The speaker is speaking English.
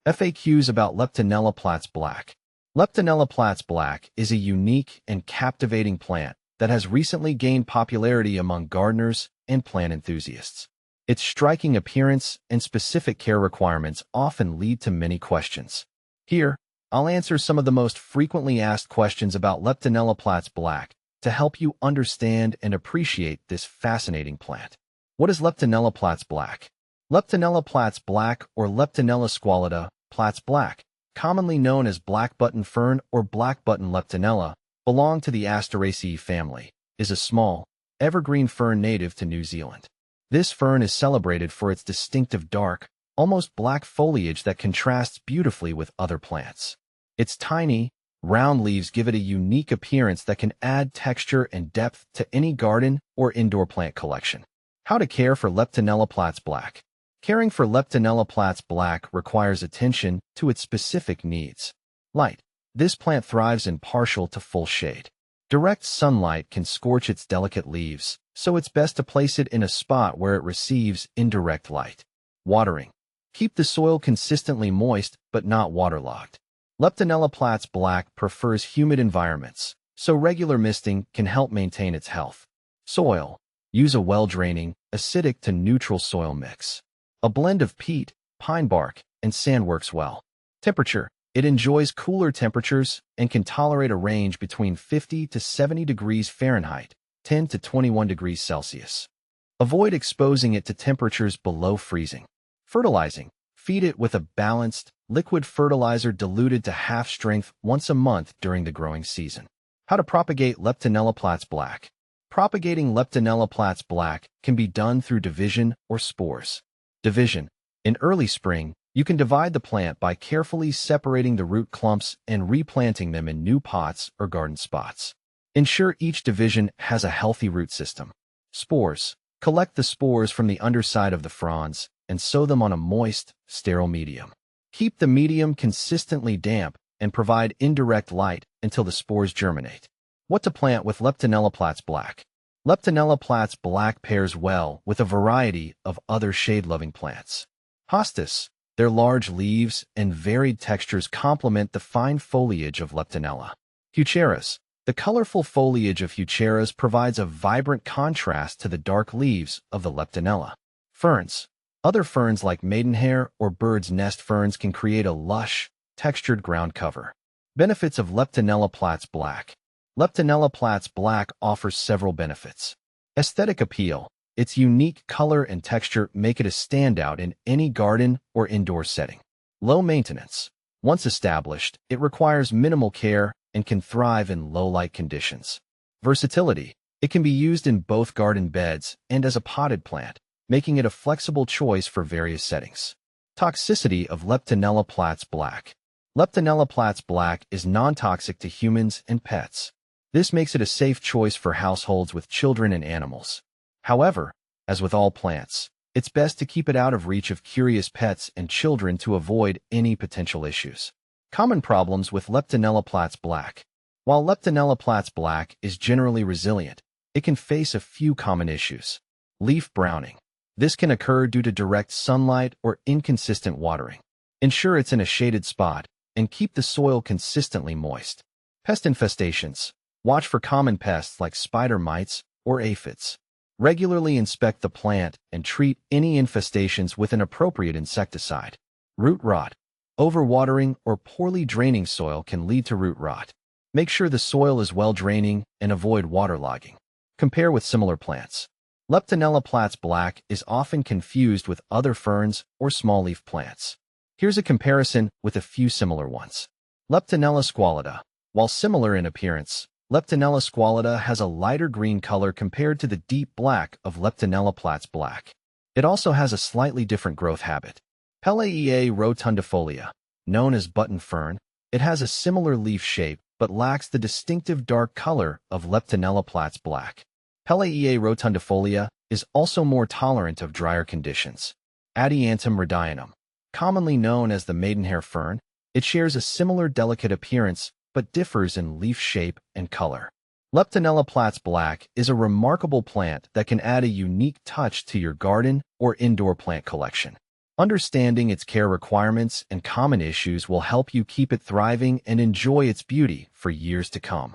FAQs about Leptinella Platts Black. Leptinella Platts Black is a unique and captivating plant that has recently gained popularity among gardeners and plant enthusiasts. Its striking appearance and specific care requirements often lead to many questions. Here, I'll answer some of the most frequently asked questions about Leptinella Platts Black to help you understand and appreciate this fascinating plant. What is Leptinella Platts Black? Leptinella Platts Black or Leptinella squalida, Platts Black, commonly known as black button fern or black button Leptinella, belong to the Asteraceae family, is a small, evergreen fern native to New Zealand. This fern is celebrated for its distinctive dark, almost black foliage that contrasts beautifully with other plants. Its tiny, round leaves give it a unique appearance that can add texture and depth to any garden or indoor plant collection. How to care for Leptinella Platts Black. Caring for Leptinella Platts Black requires attention to its specific needs. Light. This plant thrives in partial to full shade. Direct sunlight can scorch its delicate leaves, so it's best to place it in a spot where it receives indirect light. Watering. Keep the soil consistently moist but not waterlogged. Leptinella Platts Black prefers humid environments, so regular misting can help maintain its health. Soil. Use a well-draining, acidic to neutral soil mix. A blend of peat, pine bark, and sand works well. Temperature. It enjoys cooler temperatures and can tolerate a range between 50 to 70 degrees Fahrenheit, 10 to 21 degrees Celsius. Avoid exposing it to temperatures below freezing. Fertilizing. Feed it with a balanced, liquid fertilizer diluted to half strength once a month during the growing season. How to propagate Leptinella Platts Black. Propagating Leptinella Platts Black can be done through division or spores. Division. In early spring, you can divide the plant by carefully separating the root clumps and replanting them in new pots or garden spots. Ensure each division has a healthy root system. Spores. Collect the spores from the underside of the fronds and sow them on a moist, sterile medium. Keep the medium consistently damp and provide indirect light until the spores germinate. What to plant with Leptinella Platts Black. Leptinella Platts Black pairs well with a variety of other shade-loving plants. Hostas. Their large leaves and varied textures complement the fine foliage of Leptinella. Heucheras. The colorful foliage of Heucheras provides a vibrant contrast to the dark leaves of the Leptinella. Ferns. Other ferns like maidenhair or bird's nest ferns can create a lush, textured ground cover. Benefits of Leptinella Platts Black. Leptinella Platts Black offers several benefits. Aesthetic appeal. Its unique color and texture make it a standout in any garden or indoor setting. Low maintenance. Once established, it requires minimal care and can thrive in low-light conditions. Versatility. It can be used in both garden beds and as a potted plant, making it a flexible choice for various settings. Toxicity of Leptinella Platts Black. Leptinella Platts Black is non-toxic to humans and pets. This makes it a safe choice for households with children and animals. However, as with all plants, it's best to keep it out of reach of curious pets and children to avoid any potential issues. Common problems with Leptinella Platts Black. While Leptinella Platts Black is generally resilient, it can face a few common issues. Leaf browning. This can occur due to direct sunlight or inconsistent watering. Ensure it's in a shaded spot and keep the soil consistently moist. Pest infestations. Watch for common pests like spider mites or aphids. Regularly inspect the plant and treat any infestations with an appropriate insecticide. Root rot. Overwatering or poorly draining soil can lead to root rot. Make sure the soil is well draining and avoid waterlogging. Compare with similar plants. Leptinella Platts Black is often confused with other ferns or small leaf plants. Here's a comparison with a few similar ones. Leptinella squalida. While similar in appearance, Leptinella squalida has a lighter green color compared to the deep black of Leptinella Platts Black. It also has a slightly different growth habit. Pelleea rotundifolia. Known as button fern, it has a similar leaf shape but lacks the distinctive dark color of Leptinella Platts Black. Pelleea rotundifolia is also more tolerant of drier conditions. Adiantum radianum. Commonly known as the maidenhair fern, it shares a similar delicate appearance but differs in leaf shape and color. Leptinella Platts Black is a remarkable plant that can add a unique touch to your garden or indoor plant collection. Understanding its care requirements and common issues will help you keep it thriving and enjoy its beauty for years to come.